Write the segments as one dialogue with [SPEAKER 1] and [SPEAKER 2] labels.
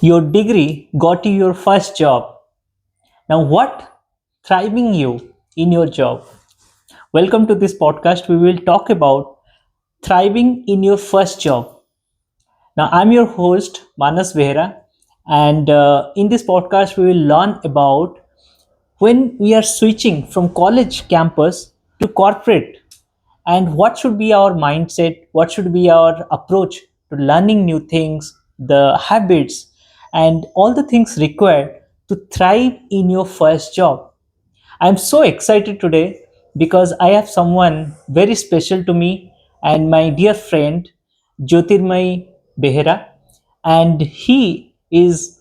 [SPEAKER 1] Your degree got you your first job. Now, what thriving you in your job? Welcome to this podcast. We will talk about thriving in your first job. Now, I'm your host, Manas Behera, and in this podcast, we will learn about when we are switching from college campus to corporate and what should be our mindset, what should be our approach to learning new things, the habits, and all the things required to thrive in your first job. I'm so excited today because I have someone very special to me and my dear friend Jyotirmaya Behera, and he is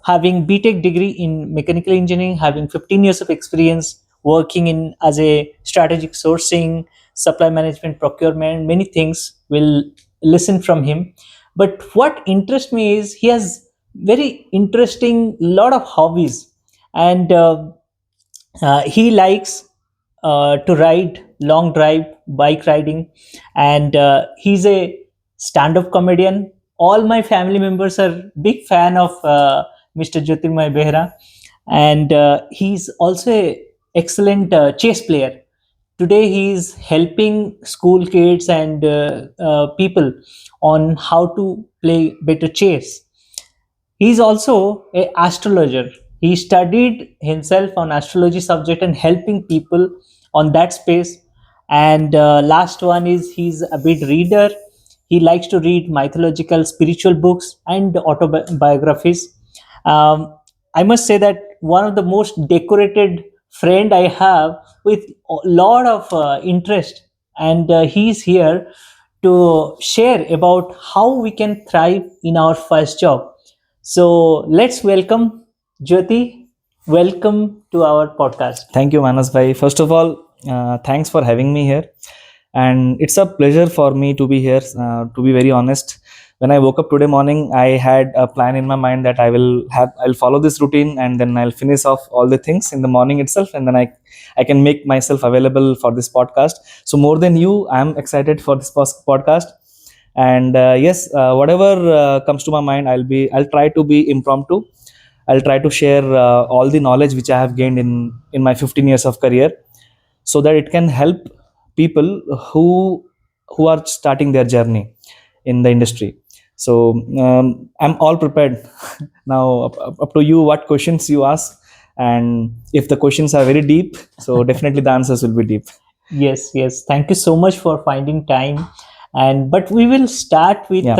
[SPEAKER 1] having BTech degree in mechanical engineering, having 15 years of experience working in as a strategic sourcing, supply management, procurement, many things. Will listen from him. But what interests me is he has very interesting lot of hobbies, and he likes to ride long drive bike riding, and he's a stand-up comedian. All my family members are big fan of Mr. Jyotirmaya Behera, and he's also a excellent chess player. Today he is helping school kids and people on how to play better chess. He is also a astrologer. He studied himself on astrology subject and helping people on that space. And last one is he's a bit reader. He likes to read mythological, spiritual books and autobiographies. Um, I must say that one of the most decorated friend I have with a lot of interest, and he's here to share about how we can thrive in our first job. So let's welcome Jyoti. Welcome to our podcast.
[SPEAKER 2] Thank you, Manas bhai. First of all, thanks for having me here, and it's a pleasure for me to be here. To be very honest, when I woke up today morning, I had a plan in my mind that I'll follow this routine, and then I'll finish off all the things in the morning itself, and then I can make myself available for this podcast. So more than you, I'm excited for this podcast. And yes, whatever comes to my mind, I'll try to be impromptu. I'll try to share all the knowledge which I have gained in my 15 years of career, so that it can help people who are starting their journey in the industry. So I'm all prepared. Now up to you what questions you ask, and if the questions are very deep, so definitely the answers will be deep.
[SPEAKER 1] Yes, yes. Thank you so much for finding time. And but we will start with
[SPEAKER 2] Yeah.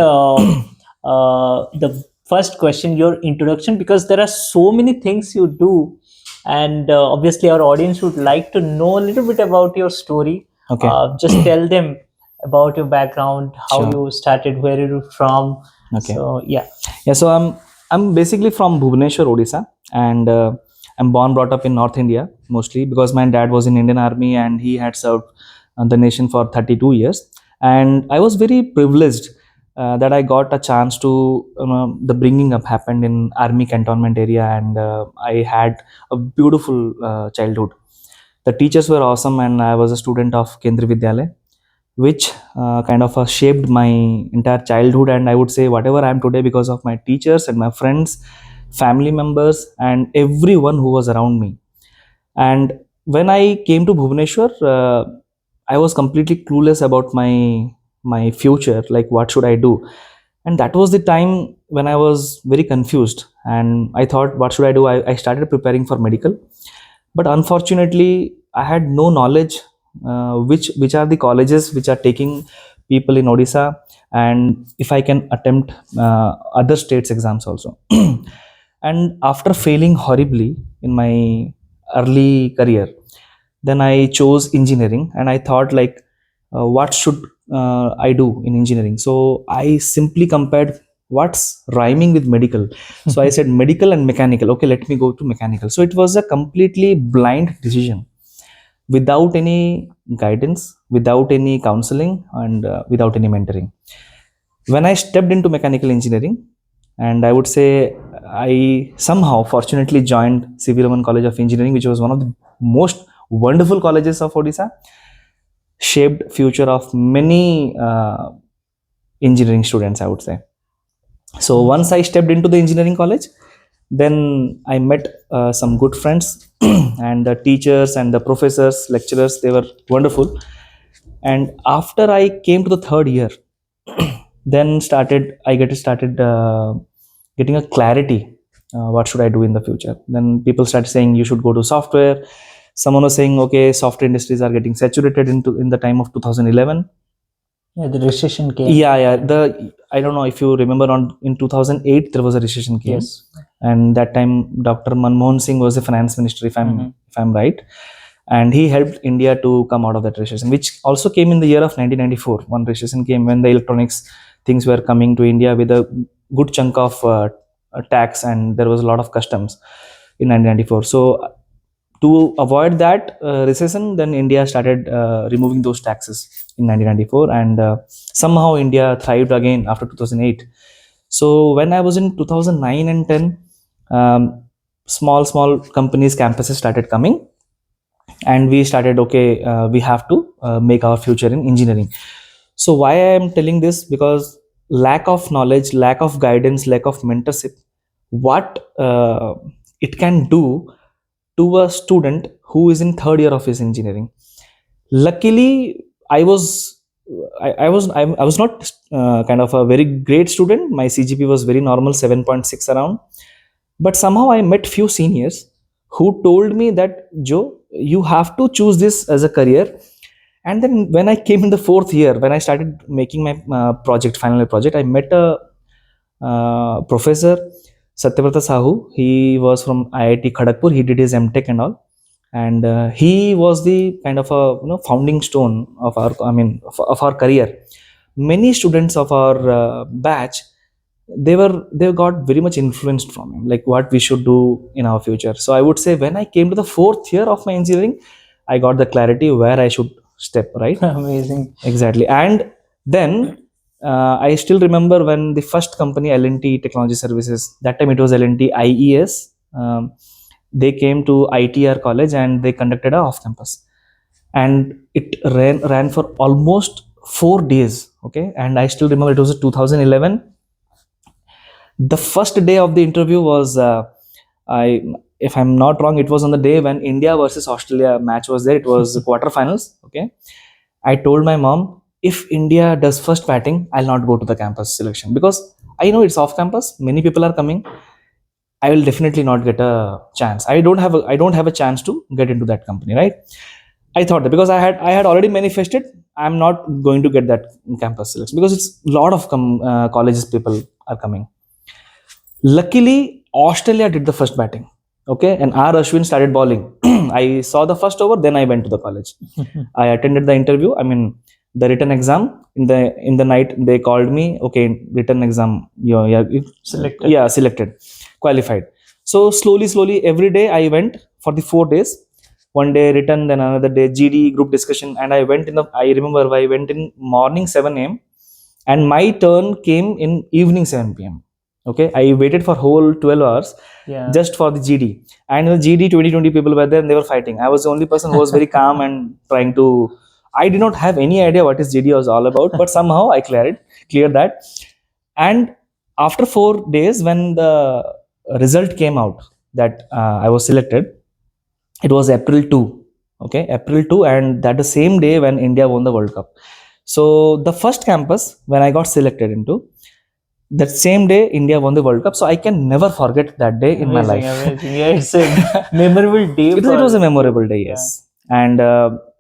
[SPEAKER 1] the first question, your introduction, because there are so many things you do, and obviously our audience would like to know a little bit about your story.
[SPEAKER 2] Okay.
[SPEAKER 1] Just tell them about your background, how
[SPEAKER 2] Sure.
[SPEAKER 1] you started, where are you from.
[SPEAKER 2] Okay.
[SPEAKER 1] So yeah.
[SPEAKER 2] Yeah, so I'm basically from Bhubaneswar, Odisha, and I'm born brought up in North India mostly because my dad was in Indian Army and he had served the nation for 32 years, and I was very privileged that I got a chance to the bringing up happened in Army cantonment area, and I had a beautiful childhood. The teachers were awesome, and I was a student of Kendriya Vidyalaya, which kind of shaped my entire childhood. And I would say whatever I am today because of my teachers and my friends, family members, and everyone who was around me. And when I came to Bhubaneswar, I was completely clueless about my future, like what should I do. And that was the time when I was very confused, and I thought what should I do. I started preparing for medical, but unfortunately I had no knowledge which are the colleges which are taking people in Odisha, and if I can attempt other states exams also. And after failing horribly in my early career, then I chose engineering, and I thought like what should I do in engineering. So I simply compared what's rhyming with medical. So I said medical and mechanical, okay, let me go to mechanical. So it was a completely blind decision, without any guidance, without any counseling, and without any mentoring. When I stepped into mechanical engineering, and I would say I somehow fortunately joined CV Roman College of Engineering, which was one of the most wonderful colleges of Odisha, shaped future of many engineering students, I would say. So once I stepped into the engineering college, then I met some good friends and the teachers and the professors, lecturers. They were wonderful. And after I came to the third year, then started I get started getting a clarity. What should I do in the future? Then people started saying you should go to software. Someone was saying, okay, software industries are getting saturated in the time of 2011.
[SPEAKER 1] Yeah, the recession came.
[SPEAKER 2] Yeah. The I don't know if you remember, on in 2008 there was a recession came.
[SPEAKER 1] Yes.
[SPEAKER 2] And that time Dr. Manmohan Singh was the finance minister, if I'm right, and he helped India to come out of that recession, which also came in the year of 1994. One recession came when the electronics things were coming to India with a good chunk of tax, and there was a lot of customs in 1994. So to avoid that recession, then India started removing those taxes in 1994, and somehow India thrived again after 2008. So when I was in 2009 and 10, small companies, campuses started coming, and we started, okay, we have to make our future in engineering. So why I am telling this? Because lack of knowledge, lack of guidance, lack of mentorship, what it can do to a student who is in third year of his engineering. Luckily, I was not kind of a very great student. My CGP was very normal, 7.6 around. But somehow I met few seniors who told me that, Joe, you have to choose this as a career. And then when I came in the fourth year, when I started making my final year project, I met a professor, Satyavrata Sahu. He was from IIT Kharagpur. He did his MTech and all, and he was the kind of a founding stone of our, of our career. Many students of our batch, they got very much influenced from him, like what we should do in our future. So I would say when I came to the fourth year of my engineering, I got the clarity where I should step, right?
[SPEAKER 1] Amazing.
[SPEAKER 2] Exactly. And then I still remember when the first company, L&T Technology Services, that time it was L&T IES, they came to ITR college and they conducted a off campus, and it ran for almost 4 days. Okay, and I still remember it was 2011. The first day of the interview was, I if I'm not wrong, it was on the day when India versus Australia match was there. It was quarterfinals. Okay, I told my mom, if India does first batting, I'll not go to the campus selection because I know it's off campus. Many people are coming. I will definitely not get a chance. I don't have a chance to get into that company, right? I thought that because I had already manifested, I'm not going to get that campus selection because it's a lot of colleges people are coming. Luckily, Australia did the first batting. Okay, and R. Ashwin started bowling. I saw the first over, then I went to the college. I attended the interview. I mean, the written exam in the night. They called me. Okay, written exam.
[SPEAKER 1] Selected.
[SPEAKER 2] Yeah, selected, qualified. So slowly, every day I went for the 4 days. One day written, then another day GD group discussion, and I went in the. I remember I went in morning 7 a.m. and my turn came in evening 7 p.m. Okay, I waited for whole 12 hours,
[SPEAKER 1] Yeah.
[SPEAKER 2] just for the GD. And in the GD, 20 people were there and they were fighting. I was the only person who was very calm and trying to. I did not have any idea what is GD was all about, but somehow I cleared that. And after 4 days, when the result came out that I was selected, it was April 2. Okay, April 2, and that the same day when India won the World Cup. So the first campus when I got selected into, that same day India won the World Cup. So I can never forget that day in my life.
[SPEAKER 1] Amazing. Yeah, it's a memorable day.
[SPEAKER 2] It was a memorable day, yes. And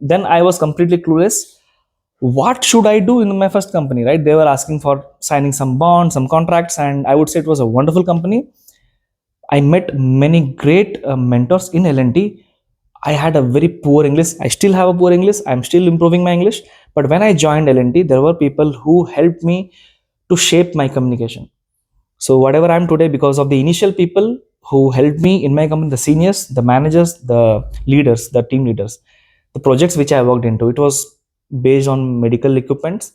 [SPEAKER 2] then I was completely clueless. What should I do in my first company, right? They were asking for signing some bonds, some contracts, and I would say it was a wonderful company. I met many great mentors in L&T. I had a very poor English. I still have a poor English. I'm still improving my English. But when I joined L&T, there were people who helped me to shape my communication. So whatever I'm today, because of the initial people who helped me in my company, the seniors, the managers, the leaders, the team leaders, the projects which I worked into, it was based on medical equipments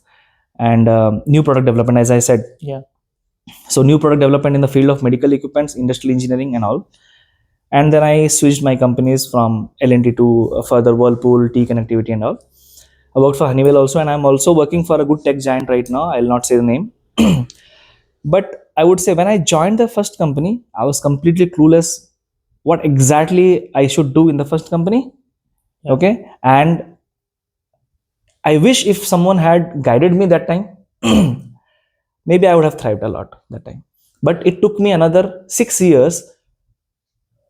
[SPEAKER 2] and new product development, as I said.
[SPEAKER 1] Yeah.
[SPEAKER 2] So new product development in the field of medical equipments, industrial engineering, and all. And then I switched my companies from L&T to further Whirlpool, T Connectivity, and all. I worked for Honeywell also, and I'm also working for a good tech giant right now. I'll not say the name. But I would say when I joined the first company, I was completely clueless what exactly I should do in the first company.
[SPEAKER 1] Yeah.
[SPEAKER 2] Okay. And I wish if someone had guided me that time, maybe I would have thrived a lot that time. But it took me another 6 years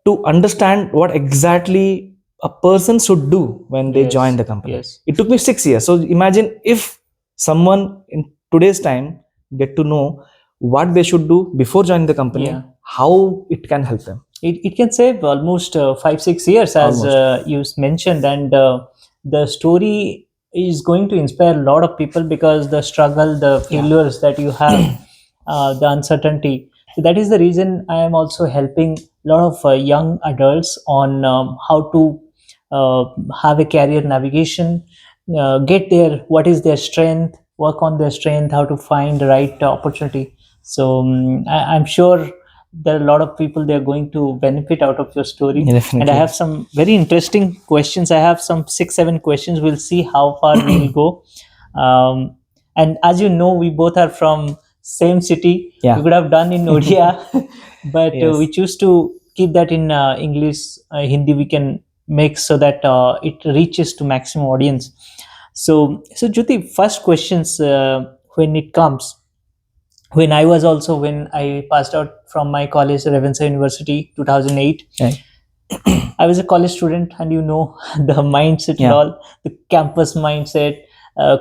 [SPEAKER 2] to understand what exactly a person should do when they join
[SPEAKER 1] Yes.
[SPEAKER 2] the company.
[SPEAKER 1] Yes.
[SPEAKER 2] It took me 6 years. So imagine if someone in today's time get to know what they should do before joining the
[SPEAKER 1] Yeah.
[SPEAKER 2] company, how it can help them.
[SPEAKER 1] It can save almost 5 6 years, as
[SPEAKER 2] Almost.
[SPEAKER 1] you mentioned, and the story is going to inspire a lot of people, because the struggle, the
[SPEAKER 2] Yeah.
[SPEAKER 1] failures that you have, the uncertainty. So that is the reason I am also helping a lot of young adults on how to uh, have a career navigation, get their what is their strength, work on their strength, how to find the right opportunity. So I'm sure there are a lot of people, they're going to benefit out of your story.
[SPEAKER 2] Yeah,
[SPEAKER 1] And I
[SPEAKER 2] definitely.
[SPEAKER 1] have some very interesting questions. I have some 6 7 questions. We'll see how far we'll go. um, and as you know, we both are from same city. We
[SPEAKER 2] Yeah.
[SPEAKER 1] could have done in Odia, but we
[SPEAKER 2] Yes.
[SPEAKER 1] choose to keep that in English. Hindi we can make so that it reaches to maximum audience. So Jyoti, first questions, when it comes, when I was also, when I passed out from my college, Revensa University, 2008,
[SPEAKER 2] Right.
[SPEAKER 1] I was a college student, and you know the mindset and
[SPEAKER 2] Yeah.
[SPEAKER 1] all, the campus mindset,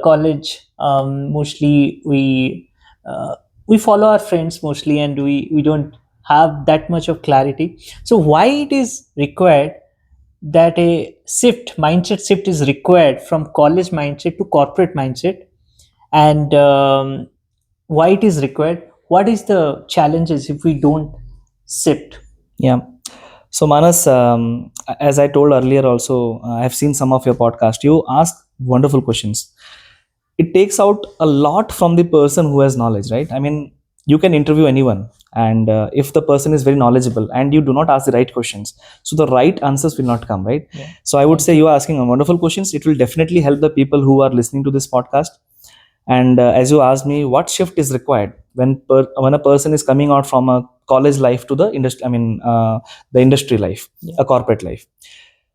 [SPEAKER 1] college. Mostly we follow our friends mostly, and we don't have that much of clarity. So why it is required that a shift, mindset shift, is required from college mindset to corporate mindset, and why it is required? What is the challenges if we don't shift?
[SPEAKER 2] Yeah. So Manas, as I told earlier, also I have seen some of your podcast. You ask wonderful questions. It takes out a lot from the person who has knowledge, right? I mean, you can interview anyone, and if the person is very knowledgeable and you do not ask the right questions, so the right answers will not come, right?
[SPEAKER 1] Yeah.
[SPEAKER 2] So I would
[SPEAKER 1] Thank
[SPEAKER 2] say
[SPEAKER 1] you.
[SPEAKER 2] you are asking a wonderful questions. It will definitely help the people who are listening to this podcast. And as you asked me, what shift is required when a person is coming out from a college life to the industry? I mean, the industry life,
[SPEAKER 1] Yeah.
[SPEAKER 2] a corporate life.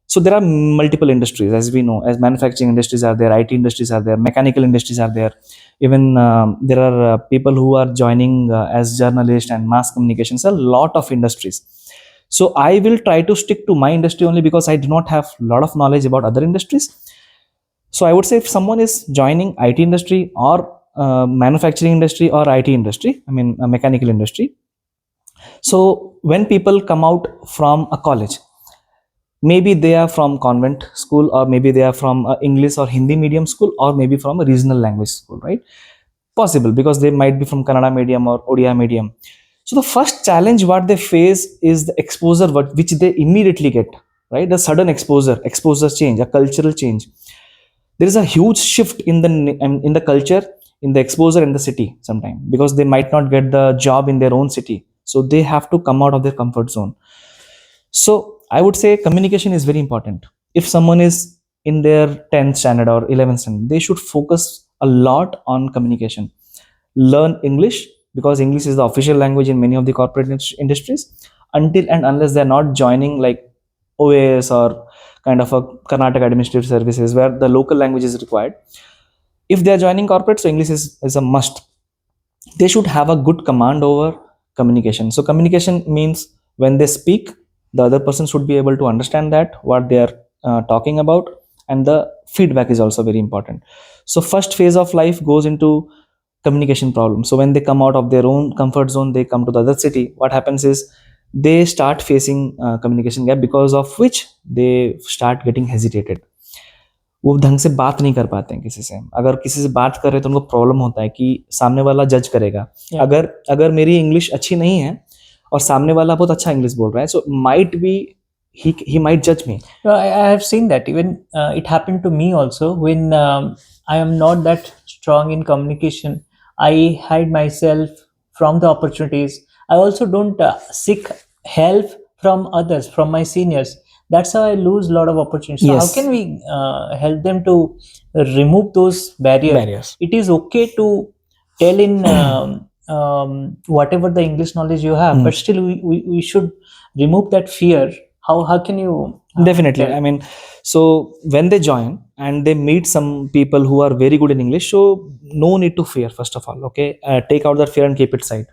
[SPEAKER 2] So there are multiple industries, as we know, as manufacturing industries are there, IT industries are there, mechanical industries are there. Even there are people who are joining as journalists and mass communications. A lot of industries. So I will try to stick to my industry only because I do not have a lot of knowledge about other industries. So I would say if someone is joining IT industry or manufacturing industry or IT industry, I mean mechanical industry. So when people come out from a college, maybe they are from convent school, or maybe they are from English or Hindi medium school, or maybe from a regional language school, right? Possible, because they might be from Kannada medium or Odia medium. So the first challenge what they face is the exposure which they immediately get, right? The sudden exposure change, a cultural change. There is a huge shift in in the culture, in the exposure in the city sometime, because they might not get the job in their own city, so they have to come out of their comfort zone. So I would say communication is very important. If someone is in their 10th standard or 11th standard, they should focus a lot on communication. Learn English, because English is the official language in many of the corporate industries, until and unless they're not joining like OAS or kind of a Karnataka administrative services where the local language is required. If they're joining corporate, so English is a must. They should have a good command over communication. So communication means when they speak, the other person should be able to understand that what they are talking about, and the feedback is also very important. So first phase of life goes into communication problem. So when they come out of their own comfort zone, they come to the other city, what happens is they start facing communication gap, because of which they start getting hesitated. वो ढंग से बात नहीं कर पाते हैं किसी से। अगर किसी से बात कर रहे हैं तो उनको प्रॉब्लम होता है कि सामने वाला जज करेगा।
[SPEAKER 1] Yeah.
[SPEAKER 2] अगर अगर मेरी इंग्लिश अच्छी नहीं है और सामने वाला बहुत अच्छा इंग्लिश बोल रहा है, so might be he might judge me.
[SPEAKER 1] No, I have seen that. Even it happened to me also, when I am not that strong in communication. I hide myself from the opportunities. I also don't seek help from others, from my seniors. That's how I lose a lot of opportunities. So how
[SPEAKER 2] Yes.
[SPEAKER 1] can we help them to remove those barriers?
[SPEAKER 2] Barriers.
[SPEAKER 1] It is okay to tell in whatever the English knowledge you have, but still we should remove that fear. How can you
[SPEAKER 2] Definitely.
[SPEAKER 1] tell?
[SPEAKER 2] I mean, so when they join and they meet some people who are very good in English, so no need to fear, first of all. Okay. Take out that fear and keep it side.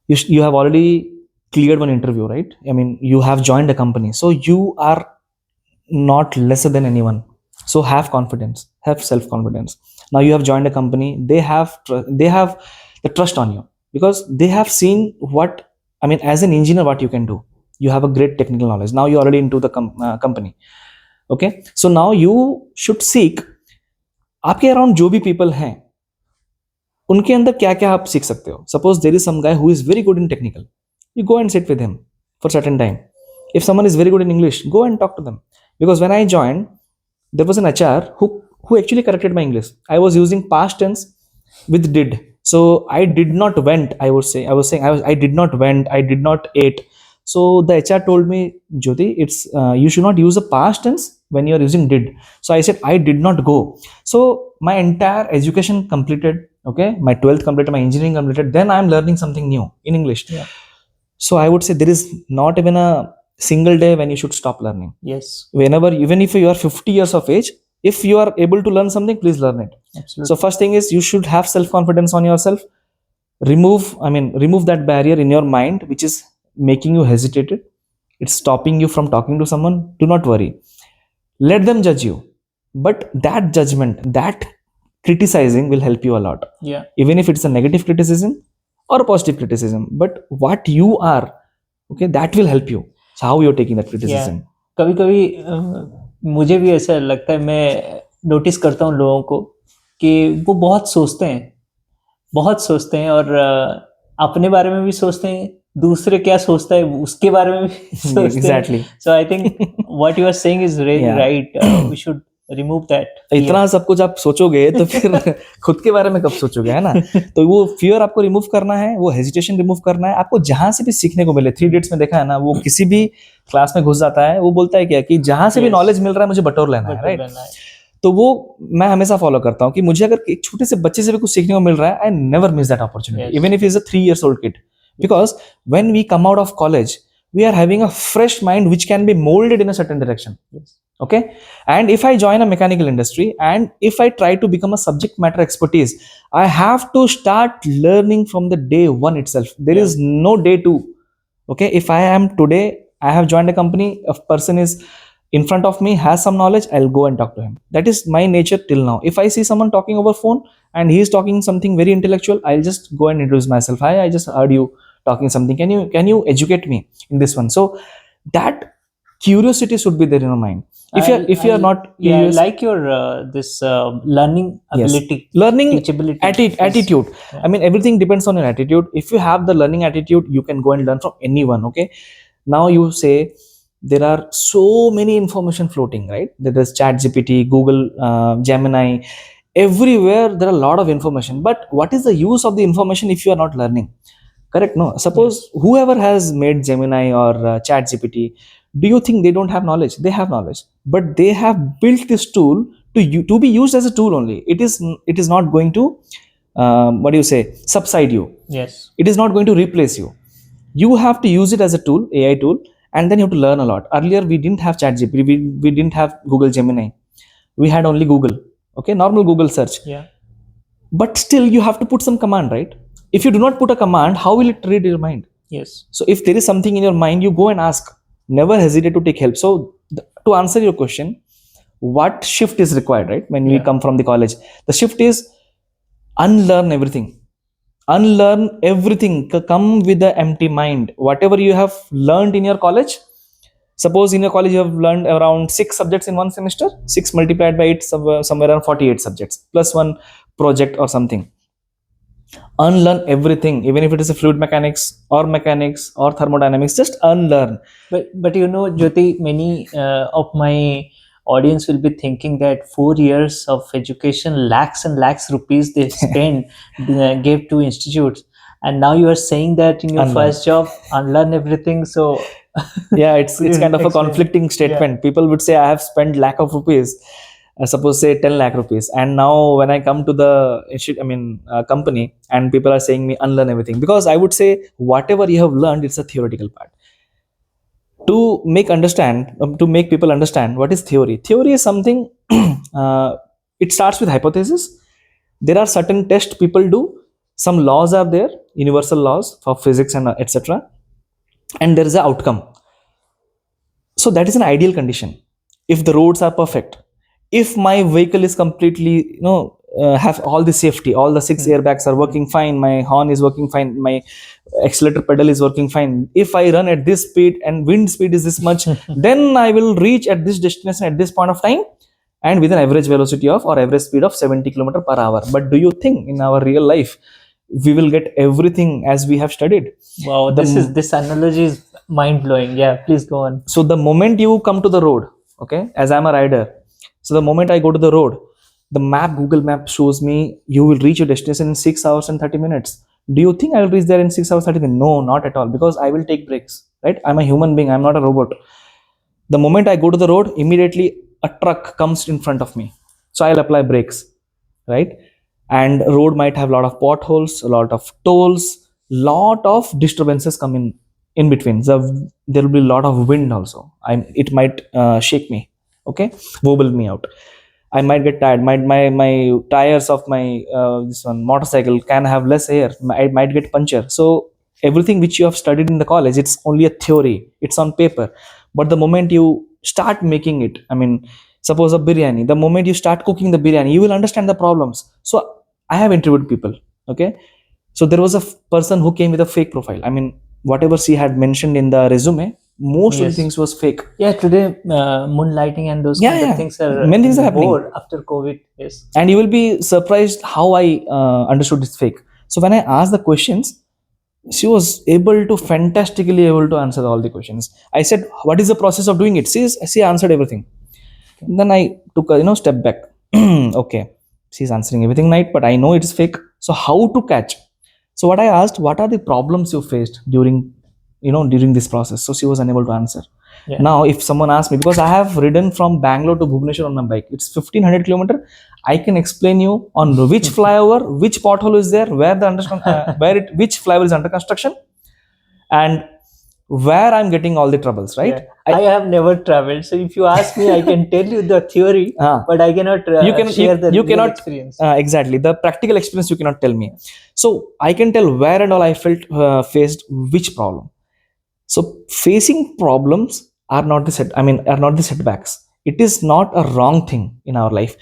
[SPEAKER 2] You have already cleared one interview, right? I mean, you have joined a company. So you are not lesser than anyone. So have confidence, have self confidence. Now you have joined a company. They have the trust on you because they have seen what, I mean, as an engineer, what you can do. You have a great technical knowledge. Now you're already into the company. Okay, so now you should seek आपके around जो भी people हैं उनके अंदर क्या क्या आप सीख सकते हो. Suppose there is some guy who is very good in technical, you go and sit with him for certain time. If someone is very good in English, go and talk to them. Because when I joined, there was an HR who actually corrected my English. I was using past tense with did. So I did not went. I did not went. I did not ate. So the HR told me, Jyoti, it's you should not use the past tense when you are using did. So I said I did not go. So my entire education completed. Okay, my 12th completed, my engineering completed. Then I am learning something new in English.
[SPEAKER 1] Yeah.
[SPEAKER 2] So I would say there is not even a single day when you should stop learning.
[SPEAKER 1] Yes.
[SPEAKER 2] Whenever, even if you are 50 years of age, if you are able to learn something, please learn it.
[SPEAKER 1] Absolutely.
[SPEAKER 2] So first thing is you should have self confidence on yourself. Remove that barrier in your mind which is making you hesitated. It's stopping you from talking to someone. Do not worry, let them judge you, but that judgment, that criticizing will help you a lot.
[SPEAKER 1] Yeah.
[SPEAKER 2] Even if it's a negative criticism or a positive criticism, but what you are, okay, that will help you. So how you're taking that criticism.
[SPEAKER 1] कभी कभी मुझे भी ऐसा लगता है, मैं notice करता हूँ लोगों को कि वो बहुत सोचते हैं और अपने बारे में भी सोचते हैं, दूसरे क्या सोचता है उसके बारे में भी सोचते हैं.
[SPEAKER 2] Exactly.
[SPEAKER 1] So I think what you are saying is really
[SPEAKER 2] Yeah.
[SPEAKER 1] right. We should remove that.
[SPEAKER 2] इतना सब कुछ आप सोचोगे तो फिर खुद के बारे में कब सोचोगे, है ना. तो वो फियर आपको रिमूव करना है, वो हेजिटेशन रिमूव करना है. आपको जहां से भी सीखने को मिले, 3 इडियट्स में देखा है ना, वो किसी भी क्लास में घुस जाता है, वो बोलता है क्या कि जहां से भी नॉलेज मिल रहा है मुझे बटोर लेना है, राइट. तो वो मैं हमेशा फॉलो करता हूँ कि मुझे अगर एक छोटे से बच्चे से भी कुछ सीखने को मिल रहा है, I never miss that opportunity, even if is a 3 years old kid. Because when we come out of college, we are having a fresh mind which can be molded in a certain direction.
[SPEAKER 1] Yes.
[SPEAKER 2] Okay, and if I join a mechanical industry and if I try to become a subject matter expertise, I have to start learning from the day one itself. There is no day two. Okay, if I am today, I have joined a company, a person is in front of me, has some knowledge, I'll go and talk to him. That is my nature till now. If I see someone talking over phone and he is talking something very intellectual, I'll just go and introduce myself. Hi, I just heard you talking something, can you educate me in this one. So that curiosity should be there in your mind. If you are not curious,
[SPEAKER 1] like your this learning ability,
[SPEAKER 2] yes, learning
[SPEAKER 1] teachability,
[SPEAKER 2] attitude. Yeah. I mean, everything depends on your attitude. If you have the learning attitude, you can go and learn from anyone. Okay, now you say there are so many information floating, right? There is chat gpt, Google, Gemini, everywhere there are a lot of information, but what is the use of the information if you are not learning? Correct? No. Suppose whoever has made Gemini or chat gpt, do you think they don't have knowledge? They have knowledge, but they have built this tool to be used as a tool only. It is not going to what do you say, subside you.
[SPEAKER 1] Yes.
[SPEAKER 2] It is not going to replace you. You have to use it as a tool, AI tool, and then you have to learn a lot. Earlier we didn't have chat gpt, we didn't have Google Gemini, we had only Google. Okay, normal Google search.
[SPEAKER 1] Yeah.
[SPEAKER 2] But still you have to put some command, right? If you do not put a command, how will it read your mind?
[SPEAKER 1] Yes.
[SPEAKER 2] So if there is something in your mind, you go and ask. Never hesitate to take help. So to answer your question, what shift is required, right? When we come from the college, the shift is unlearn everything. Unlearn everything. Come with the empty mind. Whatever you have learned in your college, suppose in your college you have learned around 6 subjects in one semester, 6 multiplied by 8, somewhere around 48 subjects, plus one project or something. Unlearn everything, even if it is a fluid mechanics or thermodynamics, just unlearn.
[SPEAKER 1] But you know, Jyoti, many of my audience will be thinking that 4 years of education, lakhs and lakhs rupees they spend, gave to institutes, and now you are saying that in your first job, unlearn everything. So
[SPEAKER 2] yeah, it's kind of a conflicting statement. People would say I have spent lakh of rupees, suppose say 10 lakh rupees, and now when I come to the company, and people are saying me unlearn everything, because I would say whatever you have learned, it's a theoretical part. To make people understand what is theory. Theory is something uh, it starts with hypothesis. There are certain tests people do, some laws are there, universal laws for physics and etc, and there is an outcome. So that is an ideal condition. If the roads are perfect, if my vehicle is completely, have all the safety, all the six airbags are working fine, my horn is working fine, my accelerator pedal is working fine, if I run at this speed and wind speed is this much, then I will reach at this destination at this point of time, and with an average velocity of, or average speed of 70 km per hour. But do you think in our real life we will get everything as we have studied?
[SPEAKER 1] Wow, this analogy is mind blowing. Yeah, please go on.
[SPEAKER 2] So the moment you come to the road, okay, as I'm a rider, so the moment I go to the road, the Google map shows me you will reach your destination in 6 hours and 30 minutes. Do you think I will reach there in 6 hours 30 minutes? No, not at all, because I will take breaks, right? I'm a human being, I'm not a robot. The moment I go to the road, immediately a truck comes in front of me, so I'll apply brakes, right? And road might have a lot of potholes, a lot of tolls, lot of disturbances come in between. There will be a lot of wind also. It might shake me, okay, wobble me out. I might get tired. My tires of my this one motorcycle can have less air. I might get puncture. So everything which you have studied in the college, it's only a theory, it's on paper. But the moment you start making it, I mean, suppose a biryani, the moment you start cooking the biryani, you will understand the problems. So I have interviewed people, okay. So there was a person who came with a fake profile. I mean, whatever she had mentioned in the resume, most of the
[SPEAKER 1] Yes.
[SPEAKER 2] things was fake.
[SPEAKER 1] Yeah, today moonlighting and those
[SPEAKER 2] Yeah,
[SPEAKER 1] kind
[SPEAKER 2] yeah.
[SPEAKER 1] of things are
[SPEAKER 2] Many things are happening.
[SPEAKER 1] more after COVID. Yes.
[SPEAKER 2] And you will be surprised how I understood it's fake. So when I asked the questions, she was able to fantastically able to answer all the questions. I said, what is the process of doing it? She answered everything. Then I took a step back. Okay, she's answering everything right, but I know it's fake. So how to catch? So what I asked, what are the problems you faced during this process? So she was unable to answer.
[SPEAKER 1] Yeah.
[SPEAKER 2] Now if someone asks me, because I have ridden from Bangalore to Bhubaneswar on my bike, it's 1500 kilometer, I can explain you on which flyover, which pothole is there, where the which flyover is under construction, and where I'm getting all the troubles, right?
[SPEAKER 1] Yeah. I have never traveled, so if you ask me, I can tell you the theory, but I cannot share the real experience.
[SPEAKER 2] Exactly, the practical experience you cannot tell me. So I can tell where and all I felt faced which problem. So facing problems are not the setbacks. It is not a wrong thing in our life.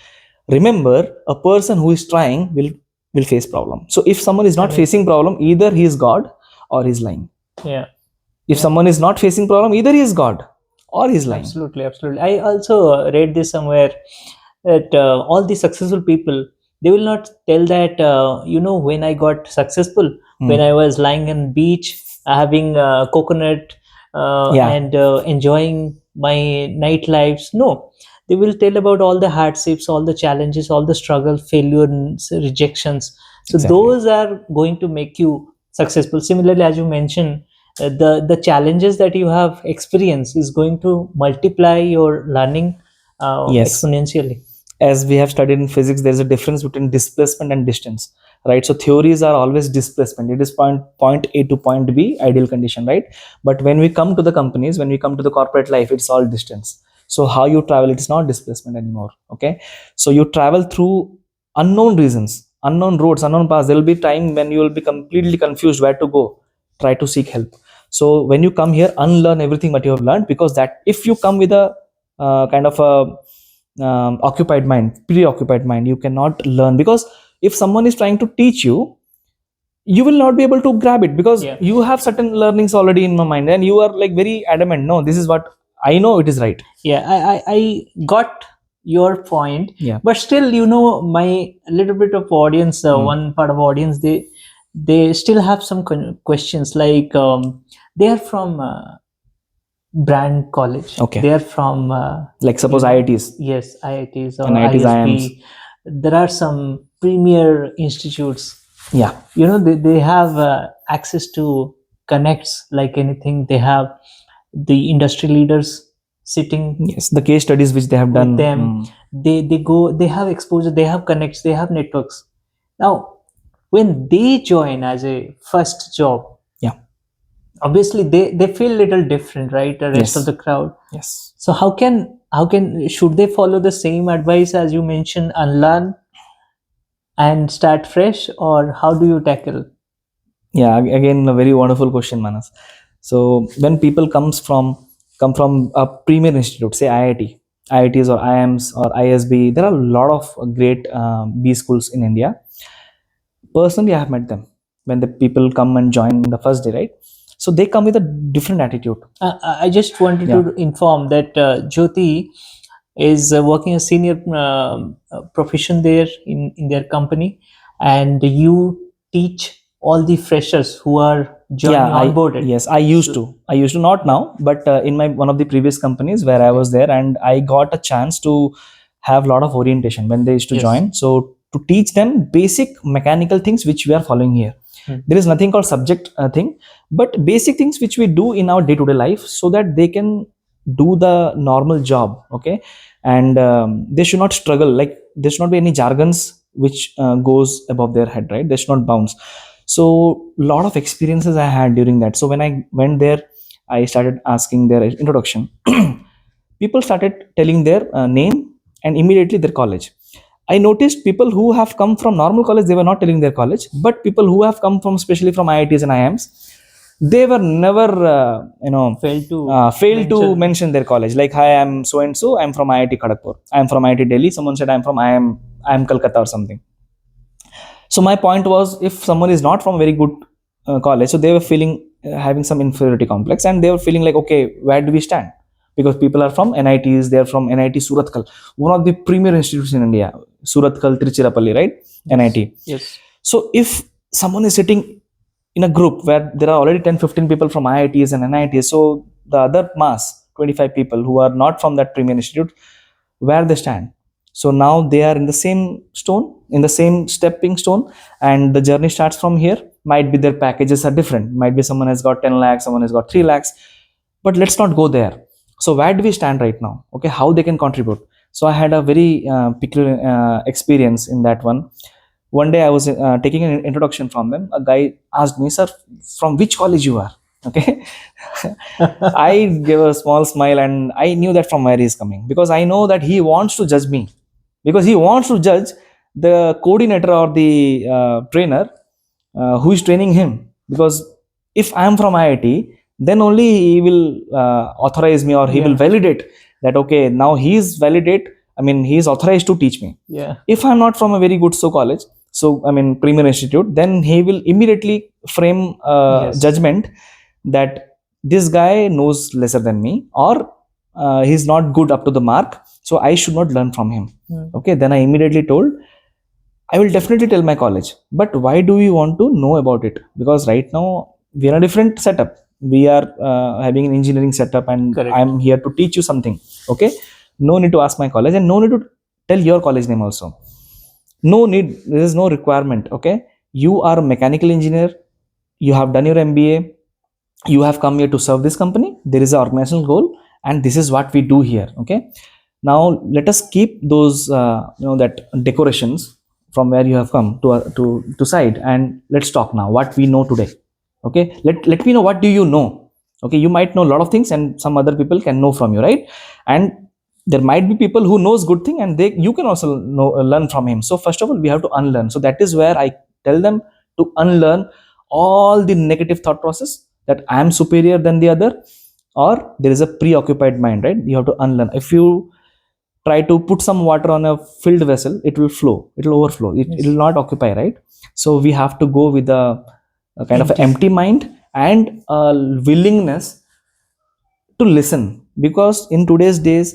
[SPEAKER 2] Remember, a person who is trying will face problem. So if someone is not facing problem, either he is God or he is lying.
[SPEAKER 1] Yeah.
[SPEAKER 2] If someone is not facing problem, either he is God or he is lying.
[SPEAKER 1] Absolutely. I also read this somewhere that all the successful people, they will not tell that when I got successful, when I was lying on beach having coconut and enjoying my night lives. No, they will tell about all the hardships, all the challenges, all the struggle, failures, rejections. So those are going to make you successful. Similarly, as you mentioned, the challenges that you have experienced is going to multiply your learning exponentially.
[SPEAKER 2] As we have studied in physics, there is a difference between displacement and distance, right? So theories are always displacement. It is point A to point B, ideal condition, right? But when we come to the companies, when we come to the corporate life, it's all distance. So how you travel, it's not displacement anymore, okay? So you travel through unknown reasons, unknown roads, unknown paths. There will be time when you will be completely confused where to go. Try to seek help. So when you come here, unlearn everything what you have learned, because that if you come with a kind of a preoccupied mind, you cannot learn. Because if someone is trying to teach you, you will not be able to grab it, because you have certain learnings already in my mind, and you are like very adamant, no, this is what I know, it is right.
[SPEAKER 1] I got your point.
[SPEAKER 2] Yeah.
[SPEAKER 1] But still, my little bit of audience, one part of audience, they still have some questions, like they are from brand college.
[SPEAKER 2] Okay.
[SPEAKER 1] They are from
[SPEAKER 2] like suppose IITs.
[SPEAKER 1] Yes, IITs or
[SPEAKER 2] And IITs,
[SPEAKER 1] ISB. There are some premier institutes.
[SPEAKER 2] Yeah.
[SPEAKER 1] They have access to connects like anything. They have the industry leaders. sitting
[SPEAKER 2] Yes, the case studies which they have
[SPEAKER 1] with
[SPEAKER 2] done.
[SPEAKER 1] them. They go, they have exposure, they have connects, they have networks. Now when they join as a first job,
[SPEAKER 2] Yeah.
[SPEAKER 1] obviously they feel little different, right, the rest of
[SPEAKER 2] Yes.
[SPEAKER 1] the crowd.
[SPEAKER 2] Yes.
[SPEAKER 1] So how can should they follow the same advice as you mentioned, unlearn and start fresh, or how do you tackle?
[SPEAKER 2] Yeah. Again, a very wonderful question, Manas. So when people come from a premier institute, say IIT, IITs or IIMs or ISB, there are a lot of great B schools in India. Personally, I have met them when the people come and join the first day, right? So they come with a different attitude.
[SPEAKER 1] I just wanted
[SPEAKER 2] Yeah.
[SPEAKER 1] to inform that Jyoti is working a senior profession there in their company, and you teach all the freshers who are
[SPEAKER 2] Yeah,
[SPEAKER 1] joining onboarded.
[SPEAKER 2] yes, I used
[SPEAKER 1] So,
[SPEAKER 2] to. I used to, not now, but in my one of the previous companies where I
[SPEAKER 1] okay.
[SPEAKER 2] was there, and I got a chance to have a lot of orientation when they used to
[SPEAKER 1] Yes.
[SPEAKER 2] join. So to teach them basic mechanical things which we are following here.
[SPEAKER 1] Hmm.
[SPEAKER 2] There is nothing called subject thing, but basic things which we do in our day to day life, so that they can do the normal job. Okay, and they should not struggle. Like there should not be any jargons which goes above their head. Right, they should not bounce. So lot of experiences I had during that. So when I went there, I started asking their introduction. People started telling their name and immediately their college. I noticed people who have come from normal college, they were not telling their college, but people who have come from, especially from IITs and IIMs, they were never failed to mention their college. Like, hi, I'm so and so, I'm from IIT Kharagpur, I'm from IIT Delhi. Someone said I'm from I'm Kolkata or something. So my point was, if someone is not from a very good college, so they were feeling having some inferiority complex, and they were feeling like, okay, where do we stand? Because people are from NITs, they are from NIT Surathkal, one of the premier institutes in India, Surathkal, Tiruchirappalli, right?
[SPEAKER 1] Yes.
[SPEAKER 2] NIT.
[SPEAKER 1] Yes.
[SPEAKER 2] So if someone is sitting in a group where there are already 10-15 people from IITs and NITs, so the other mass 25 people who are not from that premier institute, where they stand? So now they are in the same stone, in the same stepping stone, and the journey starts from here. Might be their packages are different, might be someone has got 10 lakhs, someone has got 3 lakhs, but let's not go there. So where do we stand right now? Okay, how they can contribute? So I had a very peculiar experience in that one. One day I was taking an introduction from them. A guy asked me, sir, from which college you are? Okay. I gave a small smile, and I knew that from where he's coming, because I know that he wants to judge me, because he wants to judge the coordinator or the trainer who is training him. Because if I am from IIT, then only he will authorize me, or he will validate that, okay, now he is validate, I mean, he is authorized to teach me.
[SPEAKER 1] Yeah.
[SPEAKER 2] If I'm not from a very good so college, so I mean premier institute, then he will immediately frame a judgment that this guy knows lesser than me, or he's not good up to the mark, so I should not learn from him. Okay, then I immediately told, I will definitely tell my college, but why do you want to know about it? Because right now we are in a different setup. We are having an engineering setup, and
[SPEAKER 1] Correct.
[SPEAKER 2] I'm here to teach you something. Okay, no need to ask my college, and no need to tell your college name also. No need, there is no requirement. Okay, you are a mechanical engineer, you have done your MBA, you have come here to serve this company, there is an organizational goal, and this is what we do here. Okay, now let us keep those that decorations from where you have come to side, and let's talk now what we know today. Okay, let me know, what do you know? Okay, you might know a lot of things, and some other people can know from you, right? And there might be people who knows good thing, and they, you can also know, learn from him. So first of all, we have to unlearn. So that is where I tell them to unlearn all the negative thought process, that I am superior than the other, or there is a preoccupied mind, right? You have to unlearn. If you try to put some water on a filled vessel, it will flow, it will overflow, it will not occupy, right? So we have to go with a kind of an empty mind, and a willingness to listen. Because in today's days,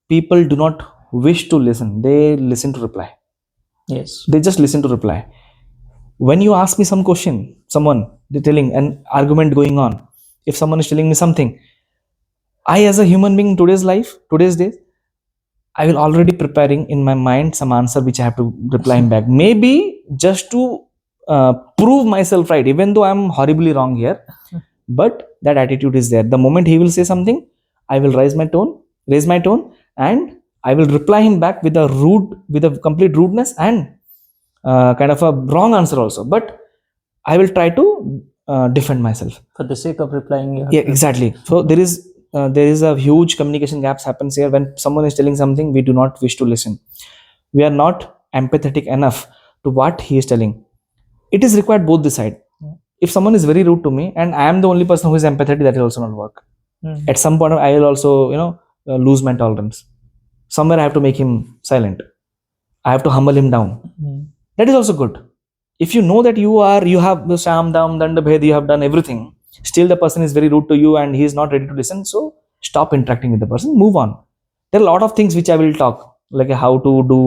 [SPEAKER 2] people do not wish to listen, they listen to reply.
[SPEAKER 1] Yes.
[SPEAKER 2] They just listen to reply. When you ask me some question, someone, they're telling an argument going on, if someone is telling me something, I, as a human being in today's life, today's days, I will already preparing in my mind some answer which I have to reply him back. Maybe just to prove myself right, even though I'm horribly wrong here. But that attitude is there. The moment he will say something, I will raise my tone, raise my tone, and I will reply him back with a complete rudeness and kind of a wrong answer also. But I will try to defend myself.
[SPEAKER 1] For the sake of replying, you have
[SPEAKER 2] Yeah,
[SPEAKER 1] to
[SPEAKER 2] exactly. So there is a huge communication gaps happens here. When someone is telling something, we do not wish to listen. We are not empathetic enough to what he is telling. It is required both the side.
[SPEAKER 1] Yeah.
[SPEAKER 2] If someone is very rude to me and I am the only person who is empathetic, that will also not work.
[SPEAKER 1] Mhm.
[SPEAKER 2] At some point I will also lose my tolerance. Somewhere I have to make him silent. I have to humble him down.
[SPEAKER 1] Mhm.
[SPEAKER 2] That is also good. If you know that you have the sham dam danda bhed, you have done everything, still the person is very rude to you and he is not ready to listen, so stop interacting with the person, move on. There are a lot of things which I will talk, like how to do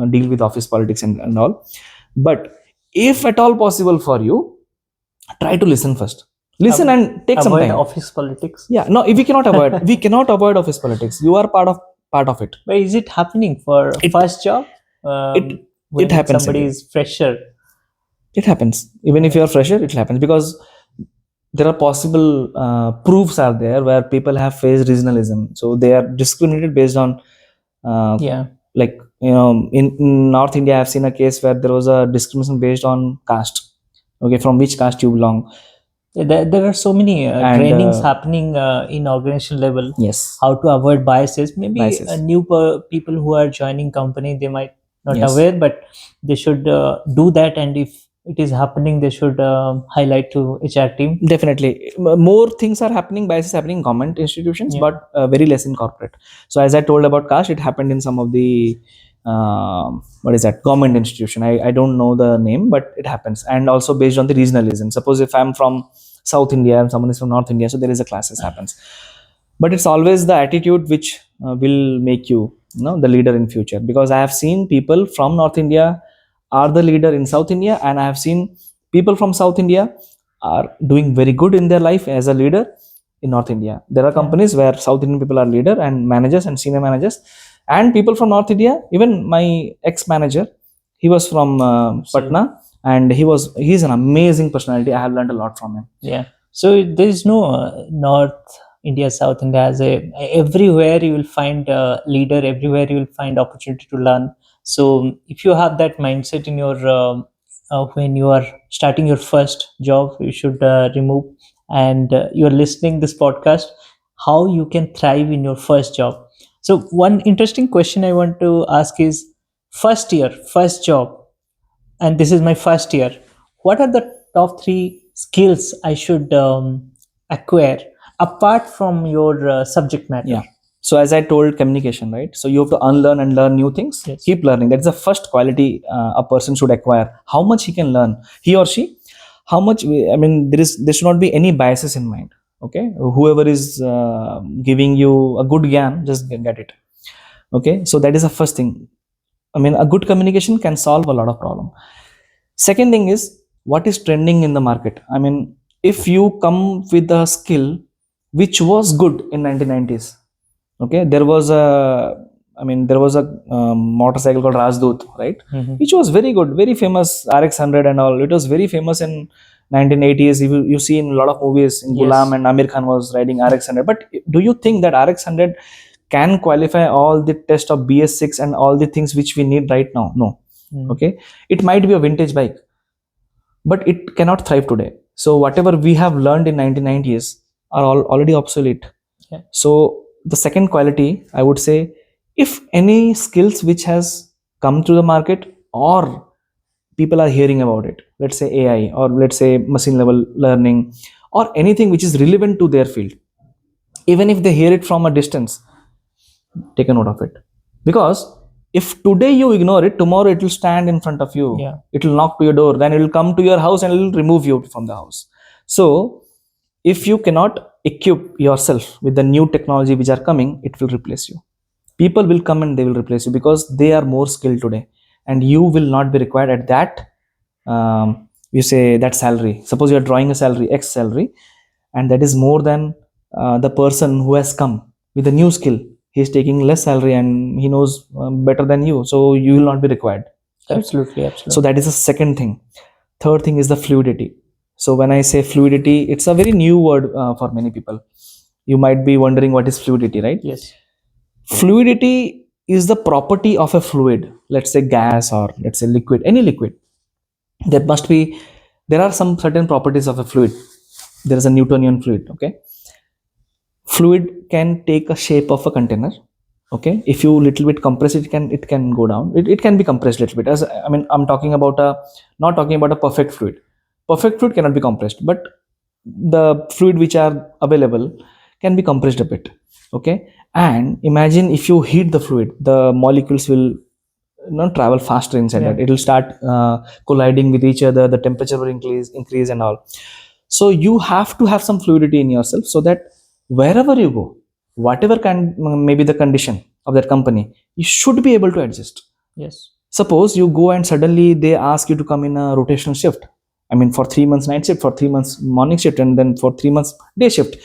[SPEAKER 2] deal with office politics and all. But if at all possible for you, try to listen first. Listen and take some
[SPEAKER 1] Avoid
[SPEAKER 2] time.
[SPEAKER 1] office politics.
[SPEAKER 2] Yeah, no, if we cannot avoid, we cannot avoid office politics. You are part of it.
[SPEAKER 1] But is it happening for first job?
[SPEAKER 2] it
[SPEAKER 1] When
[SPEAKER 2] it happens
[SPEAKER 1] somebody
[SPEAKER 2] again.
[SPEAKER 1] is fresher.
[SPEAKER 2] It happens even if you are fresher, it happens because there are possible proofs are there where people have faced regionalism, so they are discriminated based on
[SPEAKER 1] Yeah.
[SPEAKER 2] like in North India I have seen a case where there was a discrimination based on caste. Okay, from which caste you belong.
[SPEAKER 1] There are so many
[SPEAKER 2] And,
[SPEAKER 1] trainings happening in organization level.
[SPEAKER 2] Yes,
[SPEAKER 1] How to avoid biases. Maybe
[SPEAKER 2] biases.
[SPEAKER 1] new people who are joining company, they might not
[SPEAKER 2] Yes.
[SPEAKER 1] aware, but they should do that. And if it is happening, they should highlight to HR team.
[SPEAKER 2] Definitely. More things are happening, biases happening in government institutions,
[SPEAKER 1] Yeah.
[SPEAKER 2] but very less in corporate. So as I told about caste, it happened in some of the what is that, government institution. I don't know the name, but it happens. And also based on the regionalism. Suppose if I'm from South India and someone is from North India, so there is a classes happens. But it's always the attitude which will make you the leader in future, because I have seen people from North India are the leader in South India, and I have seen people from South India are doing very good in their life as a leader in North India. There are companies where South Indian people are leader and managers and senior managers, and people from North India. Even my ex manager, he was from Patna, and he's an amazing personality. I have learned a lot from him.
[SPEAKER 1] Yeah. So there is no North India, South India. As a everywhere you will find a leader. Everywhere you will find opportunity to learn. So if you have that mindset in your when you are starting your first job, you should remove. And you are listening this podcast, how you can thrive in your first job. So one interesting question I want to ask is, first year, first job, and this is my first year. What are the top three skills I should acquire apart from your subject matter?
[SPEAKER 2] Yeah. So as I told, communication, right? So you have to unlearn and learn new things.
[SPEAKER 1] Yes.
[SPEAKER 2] Keep learning. That's the first quality a person should acquire. How much he can learn, he or she. How much? I mean, there should not be any biases in mind. Okay, whoever is giving you a good gyan, just get it. Okay, so that is the first thing. I mean, a good communication can solve a lot of problem. Second thing is, what is trending in the market. I mean, if you come with a skill which was good in 1990s. Okay, there was a motorcycle called Rajdoot, right? Which was very good, very famous, RX 100 and all. It was very famous in 1980s. You see in a lot of movies in Gulam, and Amir Khan was riding RX 100. But do you think that RX 100 can qualify all the test of BS6 and all the things which we need right now? No. Okay, it might be a vintage bike, but it cannot thrive today. So whatever we have learned in 1990s are already obsolete.
[SPEAKER 1] Yeah.
[SPEAKER 2] So the second quality, I would say, if any skills which has come to the market, or people are hearing about it, let's say AI, or let's say machine level learning, or anything which is relevant to their field, even if they hear it from a distance, take a note of it. Because if today you ignore it, tomorrow it will stand in front of you.
[SPEAKER 1] Yeah.
[SPEAKER 2] It will knock to your door, then it will come to your house and it will remove you from the house. So if you cannot equip yourself with the new technology which are coming, it will replace you. People will come and they will replace you because they are more skilled today, and you will not be required at that you say that salary. Suppose you are drawing a salary, X salary, and that is more than the person who has come with a new skill. He is taking less salary and he knows better than you, so you will not be required. Correct?
[SPEAKER 1] Absolutely.
[SPEAKER 2] So that is the second thing. Third thing is the fluidity. So when I say fluidity, it's a very new word for many people. You might be wondering what is fluidity, right?
[SPEAKER 1] Yes.
[SPEAKER 2] Fluidity is the property of a fluid, let's say gas or let's say liquid, any liquid. There must be, there are some certain properties of a fluid. There is a Newtonian fluid, okay? Fluid can take a shape of a container, okay? If you little bit compress it, can go down, it can be compressed a little bit. As I mean, I'm talking about a, not talking about a perfect fluid. Perfect fluid cannot be compressed, but the fluid which are available can be compressed a bit, okay? And imagine if you heat the fluid, the molecules will travel faster inside
[SPEAKER 1] Yeah.
[SPEAKER 2] that. It will start colliding with each other, the temperature will increase and all. So you have to have some fluidity in yourself, so that wherever you go, whatever can maybe the condition of that company, you should be able to adjust.
[SPEAKER 1] Yes.
[SPEAKER 2] Suppose you go and suddenly they ask you to come in a rotational shift. I mean, for 3 months night shift, for 3 months morning shift, and then for 3 months day shift.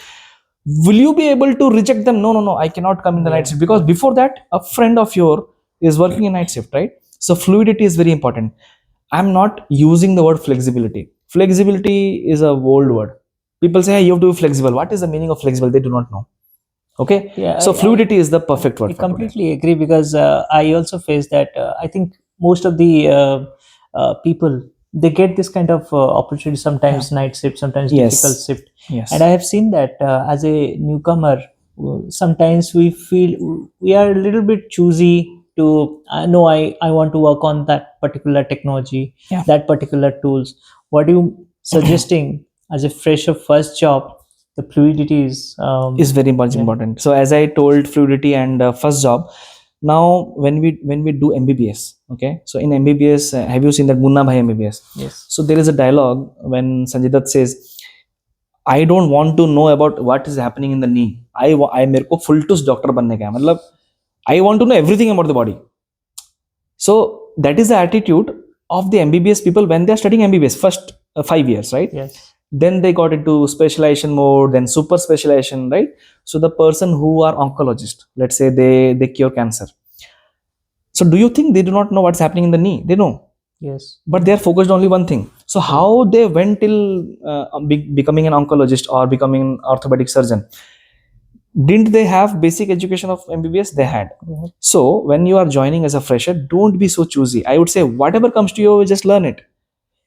[SPEAKER 2] Will you be able to reject them? No, no, no, I cannot come in the night shift, because before that, a friend of yours is working in night shift, right? So fluidity is very important. I'm not using the word flexibility. Flexibility is a old word. People say, hey, you have to be flexible. What is the meaning of flexible? They do not know. Okay.
[SPEAKER 1] Yeah,
[SPEAKER 2] So fluidity is the perfect
[SPEAKER 1] I
[SPEAKER 2] word for today.
[SPEAKER 1] completely agree, because I also face that. I think most of the people, they get this kind of opportunity, sometimes night shift, sometimes
[SPEAKER 2] Yes.
[SPEAKER 1] difficult shift,
[SPEAKER 2] Yes.
[SPEAKER 1] and I have seen that as a newcomer, sometimes we feel we are a little bit choosy to no, I want to work on that particular technology,
[SPEAKER 2] Yeah.
[SPEAKER 1] that particular tools. What are you suggesting as a fresher first job? The fluidity
[SPEAKER 2] Is very much
[SPEAKER 1] yeah.
[SPEAKER 2] important. So as I told, fluidity and first job. Now when we do MBBS, okay, so in MBBS, have you seen that Munna Bhai MBBS?
[SPEAKER 1] Yes.
[SPEAKER 2] So there is a dialogue when Sanjay Dutt says, I don't want to know about what is happening in the knee. I मेरे को फुलटूस doctor बनने का है, मतलब I want to know everything about the body. So that is the attitude of the MBBS people when they are studying MBBS first 5 years, right?
[SPEAKER 1] Yes.
[SPEAKER 2] Then they got into specialization mode, then super specialization, right? So the person who are oncologist, let's say they cure cancer. So do you think they do not know what's happening in the knee? They know,
[SPEAKER 1] Yes.
[SPEAKER 2] but they are focused only one thing. So how they went till becoming an oncologist or becoming an orthopedic surgeon? Didn't they have basic education of MBBS? They had. So when you are joining as a fresher, don't be so choosy. I would say whatever comes to you, just learn it.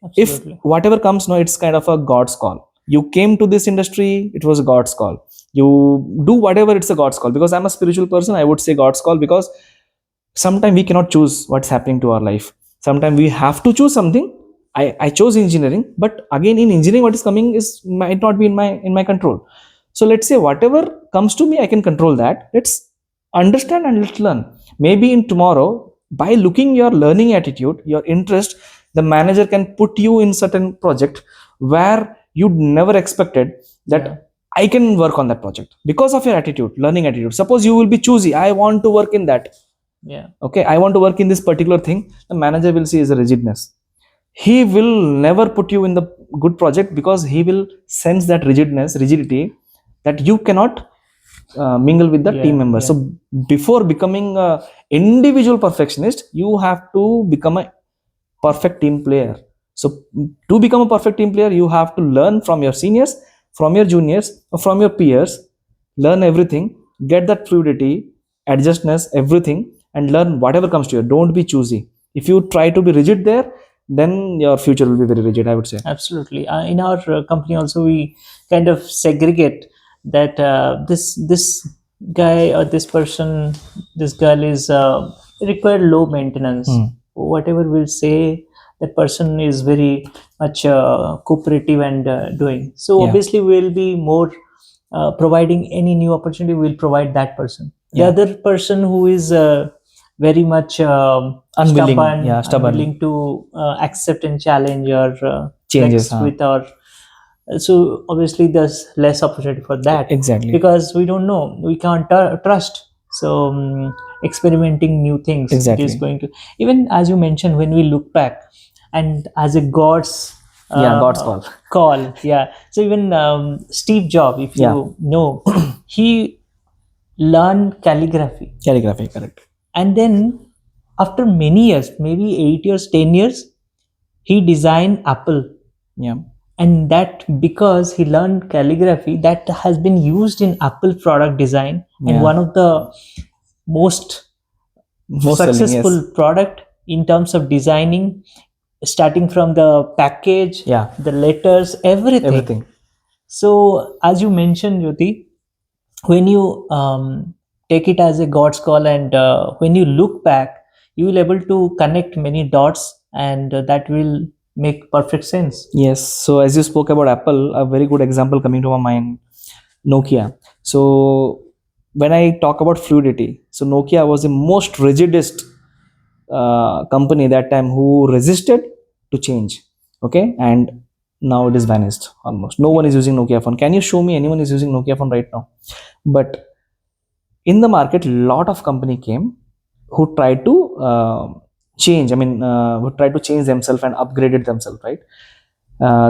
[SPEAKER 1] Absolutely.
[SPEAKER 2] If whatever comes, no, it's kind of a God's call. You came to this industry, it was a God's call. You do whatever, it's a God's call. Because I'm a spiritual person, I would say God's call, because sometimes we cannot choose what's happening to our life. Sometimes we have to choose something. I chose engineering, but again in engineering, what is coming is might not be in my control. So let's say whatever comes to me, I can control that. Let's understand and let's learn. Maybe in tomorrow, by looking your learning attitude, your interest, the manager can put you in certain project where you never expected that.
[SPEAKER 1] Yeah.
[SPEAKER 2] I can work on that project because of your attitude, learning attitude. Suppose you will be choosy, I want to work in that.
[SPEAKER 1] Yeah.
[SPEAKER 2] Okay, I want to work in this particular thing. The manager will see as a rigidness. He will never put you in the good project, because he will sense that rigidity, that you cannot mingle with the team members. So before becoming a individual perfectionist, you have to become a perfect team player. So to become a perfect team player, you have to learn from your seniors, from your juniors, or from your peers. Learn everything, get that fluidity, adjustness, everything, and learn whatever comes to you. Don't be choosy. If you try to be rigid there, then your future will be very rigid, I would say.
[SPEAKER 1] Absolutely. In our company also, we kind of segregate that this guy or this person, this girl is require low maintenance. Whatever we'll say, that person is very much cooperative and doing. So
[SPEAKER 2] Yeah.
[SPEAKER 1] obviously, we'll be more providing any new opportunity. We'll provide that person.
[SPEAKER 2] Yeah.
[SPEAKER 1] The other person who is very much
[SPEAKER 2] Unwilling.
[SPEAKER 1] stubborn,
[SPEAKER 2] Yeah, stubborn.
[SPEAKER 1] unwilling to accept and challenge or
[SPEAKER 2] Changes,
[SPEAKER 1] flex with our. So obviously, there's less opportunity for that.
[SPEAKER 2] Exactly.
[SPEAKER 1] Because we don't know, we can't trust. So experimenting new things,
[SPEAKER 2] Exactly.
[SPEAKER 1] it is going to, even as you mentioned, when we look back, and as a God's
[SPEAKER 2] God's call.
[SPEAKER 1] call, yeah. So even Steve Jobs, if
[SPEAKER 2] Yeah.
[SPEAKER 1] you know, he learned calligraphy,
[SPEAKER 2] Correct.
[SPEAKER 1] and then after many years, maybe 8 years, 10 years, he designed Apple.
[SPEAKER 2] Yeah.
[SPEAKER 1] And that because he learned calligraphy, that has been used in Apple product design. And
[SPEAKER 2] Yeah.
[SPEAKER 1] one of the most
[SPEAKER 2] Most selling,
[SPEAKER 1] successful
[SPEAKER 2] yes.
[SPEAKER 1] product in terms of designing, starting from the package,
[SPEAKER 2] Yeah,
[SPEAKER 1] the letters, everything.
[SPEAKER 2] everything.
[SPEAKER 1] So, as you mentioned, Jyoti, when you take it as a God's call, and when you look back, you will able to connect many dots, and that will make perfect sense.
[SPEAKER 2] Yes. So as you spoke about Apple, a very good example coming to my mind, Nokia. So when I talk about fluidity, so Nokia was the most rigidest company that time who resisted to change. Okay, and now it is vanished almost. No one is using Nokia phone. Can you show me anyone is using Nokia phone right now? But in the market, lot of company came who tried to change. I mean, who tried to change themselves and upgraded themselves, right?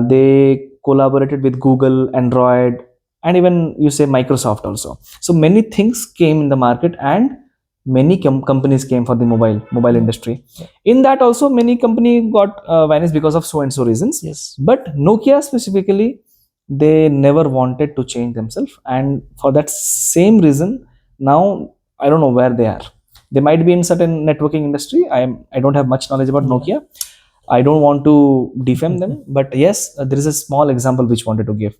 [SPEAKER 2] They collaborated with Google, Android, and even you say Microsoft also. So many things came in the market, and many companies came for the mobile industry.
[SPEAKER 1] Yeah.
[SPEAKER 2] In that also, many company got vanished because of so and so reasons.
[SPEAKER 1] Yes.
[SPEAKER 2] But Nokia specifically, they never wanted to change themselves, and for that same reason, now I don't know where they are. They might be in certain networking industry. I don't have much knowledge about
[SPEAKER 1] Yeah.
[SPEAKER 2] Nokia. I don't want to defame them, but yes, there is a small example which wanted to give.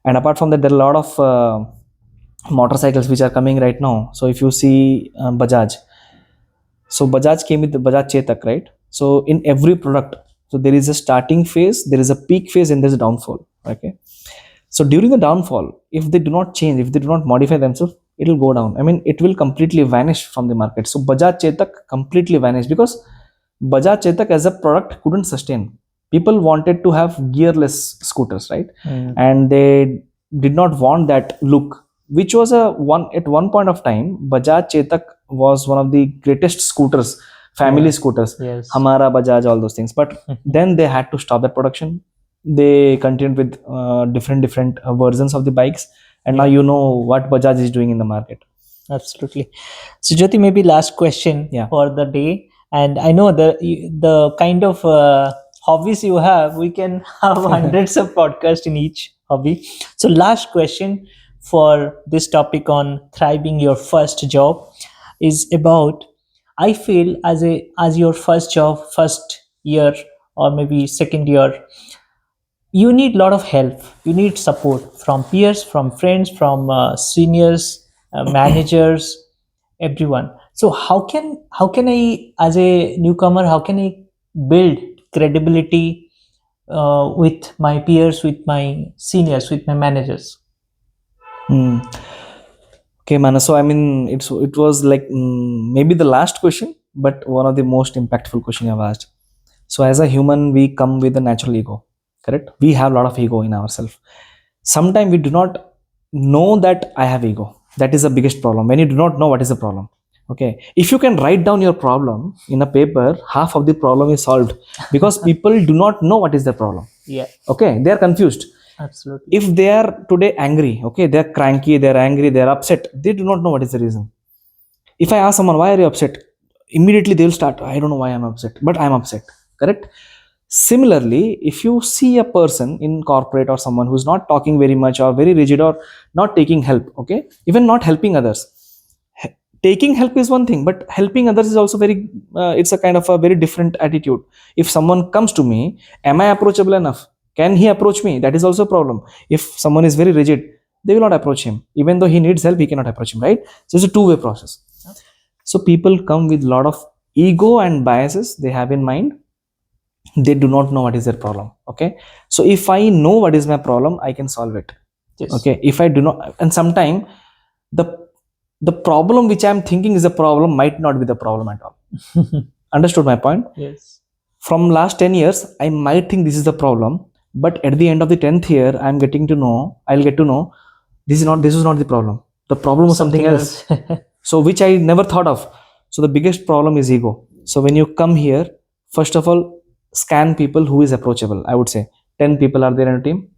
[SPEAKER 2] And apart from that, there are a lot of motorcycles which are coming right now. So if you see Bajaj, so Bajaj came with the Bajaj Chetak, right? So in every product, so there is a starting phase, there is a peak phase, and there's a downfall. Okay. So during the downfall, if they do not change, if they do not modify themselves, it will go down. I mean, it will completely vanish from the market. So Bajaj Chetak completely vanished because Bajaj Chetak as a product couldn't sustain. People wanted to have gearless scooters, right?
[SPEAKER 1] Mm.
[SPEAKER 2] And they did not want that look, which was a one at one point of time. Bajaj Chetak was one of the greatest scooters, family
[SPEAKER 1] Yeah.
[SPEAKER 2] scooters.
[SPEAKER 1] Yes.
[SPEAKER 2] Hamara Bajaj, all those things. But then they had to stop that production. They continued with different versions of the bikes, and now
[SPEAKER 1] Yeah.
[SPEAKER 2] you know what Bajaj is doing in the market.
[SPEAKER 1] Absolutely. So, Jyoti, maybe last question
[SPEAKER 2] Yeah.
[SPEAKER 1] for the day. And I know the kind of hobbies you have, we can have hundreds of podcasts in each hobby. So, last question for this topic on thriving your first job is about. I feel as your first job, first year or maybe second year, you need a lot of help, you need support from peers, from friends, from seniors, managers, everyone. So how can I, as a newcomer, how can I build credibility with my peers, with my seniors, with my managers?
[SPEAKER 2] Hmm. Okay, Mana. So I mean, it was like maybe the last question, but one of the most impactful question you have asked. So as a human, we come with a natural ego, correct? We have a lot of ego in ourselves. Sometimes we do not know that I have ego. That is the biggest problem. When you do not know what is the problem. Okay, if you can write down your problem in a paper, half of the problem is solved because people do not know what is the problem.
[SPEAKER 1] Yeah,
[SPEAKER 2] Okay, they are confused.
[SPEAKER 1] absolutely.
[SPEAKER 2] If they are today angry, okay, they're cranky, they're angry, they're upset, they do not know what is the reason. If I ask someone, why are you upset, immediately they will start, I don't know why I'm upset, but I'm upset. Correct. Similarly, if you see a person in corporate or someone who's not talking very much or very rigid or not taking help, okay, even not helping others, taking help is one thing, but helping others is also very it's a kind of a very different attitude. If someone comes to me, am I approachable enough? Can he approach me? That is also a problem. If someone is very rigid, they will not approach him. Even though he needs help, he cannot approach him, right? So it's a two-way process. So people come with a lot of ego and biases they have in mind. They do not know what is their problem. Okay, so if I know what is my problem, I can solve it.
[SPEAKER 1] Yes.
[SPEAKER 2] Okay, if I do not, and sometime the the problem which I'm thinking is a problem might not be the problem at all. Understood my point?
[SPEAKER 1] Yes.
[SPEAKER 2] From last 10 years, I might think this is the problem, but at the end of the 10th year, I'll get to know this is not the problem. The problem was something else. So which I never thought of. So the biggest problem is ego. So when you come here, first of all, scan people who is approachable. I would say 10 people are there in a team,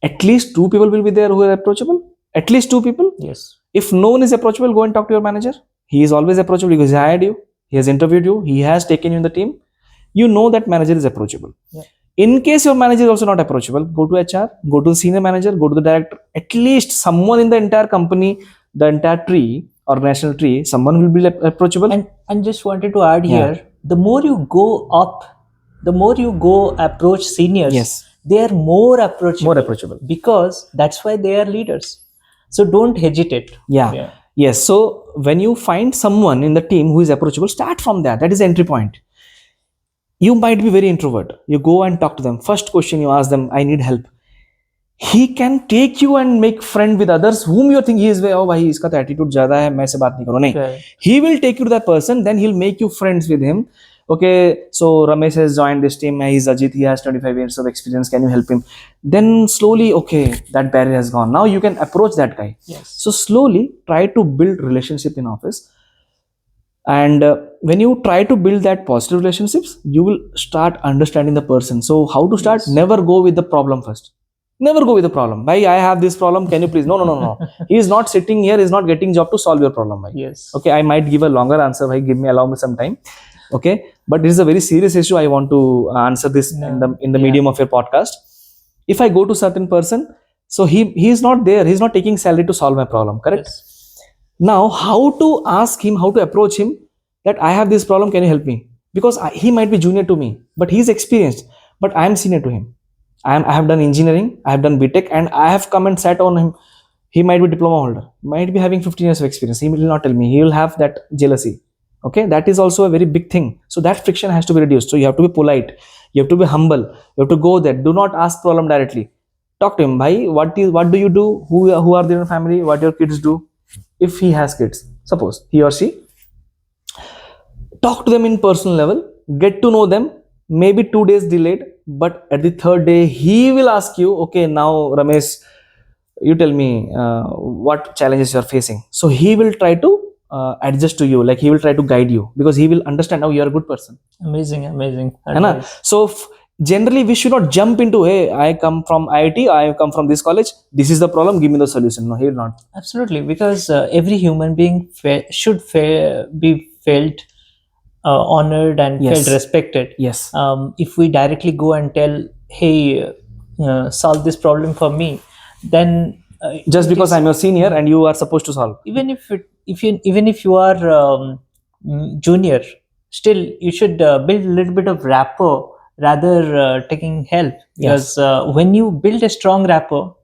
[SPEAKER 2] at least two people will be there who are approachable. At least two people.
[SPEAKER 1] Yes.
[SPEAKER 2] If no one is approachable, go and talk to your manager. He is always approachable because he hired you, he has interviewed you, he has taken you in the team. You know that manager is approachable.
[SPEAKER 1] Yeah.
[SPEAKER 2] In case your manager is also not approachable, go to HR, go to the senior manager, go to the director, at least someone in the entire company, the entire tree or national tree, someone will be approachable.
[SPEAKER 1] And just wanted to add
[SPEAKER 2] Yeah.
[SPEAKER 1] here, the more you go up, the more you go approach seniors,
[SPEAKER 2] Yes.
[SPEAKER 1] they are more approachable.
[SPEAKER 2] More approachable.
[SPEAKER 1] Because that's why they are leaders. So don't hesitate.
[SPEAKER 2] Yeah. Yes. So when you find someone in the team who is approachable, start from that. That is the entry point. You might be very introvert. You go and talk to them. First question you ask them, I need help. He can take you and make friend with others whom you think he is, oh bhai iska to attitude zyada hai, main se baat nahi karu. Nahi.
[SPEAKER 1] Correct.
[SPEAKER 2] He will take you to that person, then he'll make you friends with him. Okay, so Ramesh has joined this team. He's Ajit. He has 25 years of experience. Can you help him? Then slowly, okay, that barrier has gone. Now you can approach that guy.
[SPEAKER 1] Yes.
[SPEAKER 2] So slowly try to build relationship in office. And when you try to build that positive relationships, you will start understanding the person. So how to start?
[SPEAKER 1] Yes.
[SPEAKER 2] Never go with the problem first. Never go with the problem. Bhai, I have this problem. Can you please? No, no, no, no. He is not sitting here. He is not getting job to solve your problem. Bhai.
[SPEAKER 1] Yes.
[SPEAKER 2] Okay, I might give a longer answer. Bhai, allow me some time. Okay, but this is a very serious issue. I want to answer this in the medium of your podcast. If I go to certain person, so he is not there. He is not taking salary to solve my problem. Correct.
[SPEAKER 1] Yes.
[SPEAKER 2] Now, how to ask him, how to approach him that I have this problem, can you help me? Because he might be junior to me, but he's experienced, but I am senior to him. I have done engineering, I have done BTech, and I have come and sat on him. He might be diploma holder, might be having 15 years of experience. He will not tell me. He will have that jealousy. Okay, that is also a very big thing. So that friction has to be reduced. So you have to be polite, you have to be humble, you have to go there. Do not ask problem directly. Talk to him. Bhai, what do you do? Who are there in your family? What your kids do? If he has kids, suppose he or she, talk to them in personal level, get to know them. Maybe 2 days delayed, but at the third day he will ask you, okay, now Ramesh, you tell me what challenges you are facing. So he will try to adjust to you, like he will try to guide you, because he will understand now you are a good person.
[SPEAKER 1] Amazing, amazing.
[SPEAKER 2] है ना? So generally we should not jump into, hey, I come from IIT, I come from this college, this is the problem, give me the solution. No, he will not.
[SPEAKER 1] Absolutely, because every human being should be felt honored and
[SPEAKER 2] Yes.
[SPEAKER 1] felt respected.
[SPEAKER 2] Yes.
[SPEAKER 1] If we directly go and tell, hey, solve this problem for me, then
[SPEAKER 2] just because I'm your senior and you are supposed to solve.
[SPEAKER 1] Even if you are junior, still you should build a little bit of rapport rather taking help. Because when you build a strong rapport,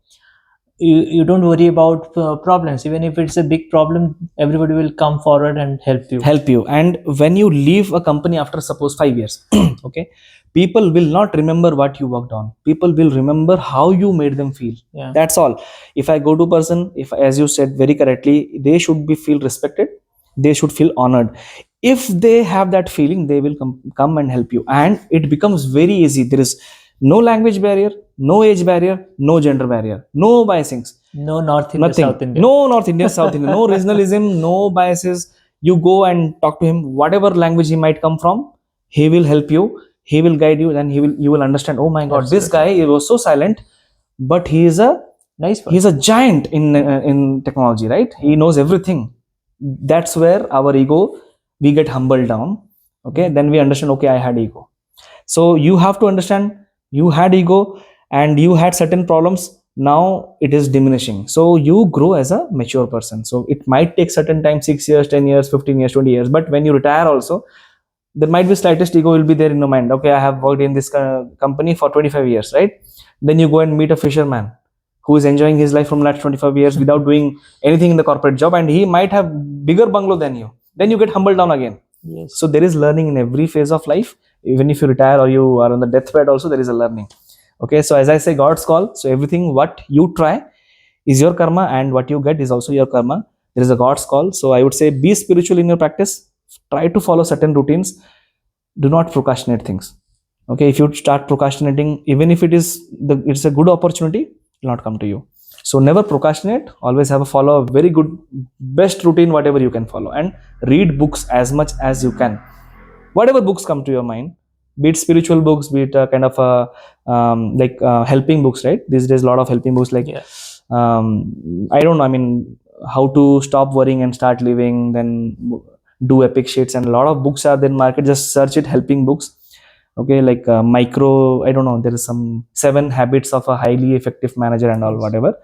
[SPEAKER 1] you don't worry about problems. Even if it's a big problem, everybody will come forward and help you.
[SPEAKER 2] And when you leave a company after suppose 5 years, okay, people will not remember what you worked on. People will remember how you made them feel.
[SPEAKER 1] Yeah.
[SPEAKER 2] That's all. If I go to person, if, as you said very correctly, they should be feel respected, they should feel honored. If they have that feeling, they will come and help you, and it becomes very easy. There is no language barrier, no age barrier, no gender barrier, no biasings,
[SPEAKER 1] No North India,
[SPEAKER 2] nothing.
[SPEAKER 1] South India.
[SPEAKER 2] No North India, South India, no regionalism, no biases. You go and talk to him, whatever language he might come from, he will help you, he will guide you, and you will understand, oh my god, this guy, he was so silent, but he is a
[SPEAKER 1] Nice one.
[SPEAKER 2] he's a giant in technology, right? He knows everything. That's where our ego, we get humbled down. Okay, then we understand, okay, I had ego. So you have to understand, you had ego and you had certain problems. Now it is diminishing. So you grow as a mature person. So it might take certain time, 6 years, 10 years, 15 years, 20 years. But when you retire also, there might be slightest ego will be there in your mind. Okay, I have worked in this company for 25 years, right? Then you go and meet a fisherman who is enjoying his life from last 25 years without doing anything in the corporate job, and he might have bigger bungalow than you. Then you get humbled down again.
[SPEAKER 1] Yes.
[SPEAKER 2] So there is learning in every phase of life. Even if you retire or you are on the deathbed also, there is a learning. Okay, so as I say, God's call. So everything what you try is your karma, and what you get is also your karma. There is a God's call. So I would say, be spiritual in your practice. Try to follow certain routines. Do not procrastinate things. Okay, if you start procrastinating, even if it's a good opportunity, it will not come to you. So never procrastinate. Always have a follow a very good, best routine, whatever you can follow, and read books as much as you can. Whatever books come to your mind, be it spiritual books, be it kind of helping books, right? These days, a lot of helping books, like I don't know. I mean, how to stop worrying and start living. Then do epic shits, and a lot of books are there in market. Just search it, helping books. Okay, like micro. I don't know. There is some 7 habits of a highly effective manager and all, whatever.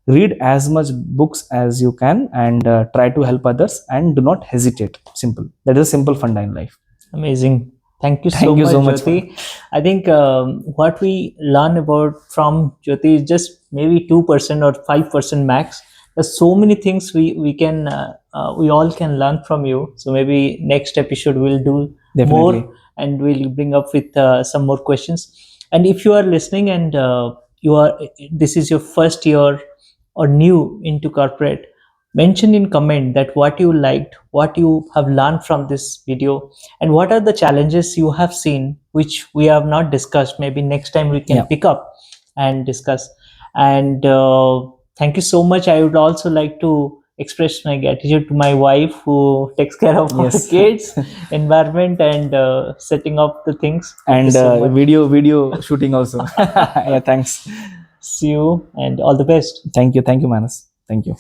[SPEAKER 2] read as much books as you can, and try to help others, and do not hesitate. Simple. That is a simple funda in life.
[SPEAKER 1] Amazing. Thank you so
[SPEAKER 2] Thank you
[SPEAKER 1] much,
[SPEAKER 2] so much,
[SPEAKER 1] Jyoti. I think what we learn about from Jyoti is just maybe 2% or 5% max. There's so many things we can we all can learn from you. So maybe next episode we'll do
[SPEAKER 2] Definitely.
[SPEAKER 1] more, and we'll bring up with some more questions. And if you are listening and you are this is your first year or new into corporate, mention in comment that what you liked, what you have learned from this video, and what are the challenges you have seen which we have not discussed. Maybe next time we can
[SPEAKER 2] Yeah.
[SPEAKER 1] pick up and discuss. And thank you so much. I would also like to express my gratitude to my wife who takes care of our
[SPEAKER 2] Yes.
[SPEAKER 1] kids, environment, and setting up the things. Thank you
[SPEAKER 2] And
[SPEAKER 1] so much.
[SPEAKER 2] video shooting also. Yeah, thanks.
[SPEAKER 1] See you and all the best.
[SPEAKER 2] Thank you, Manas. Thank you.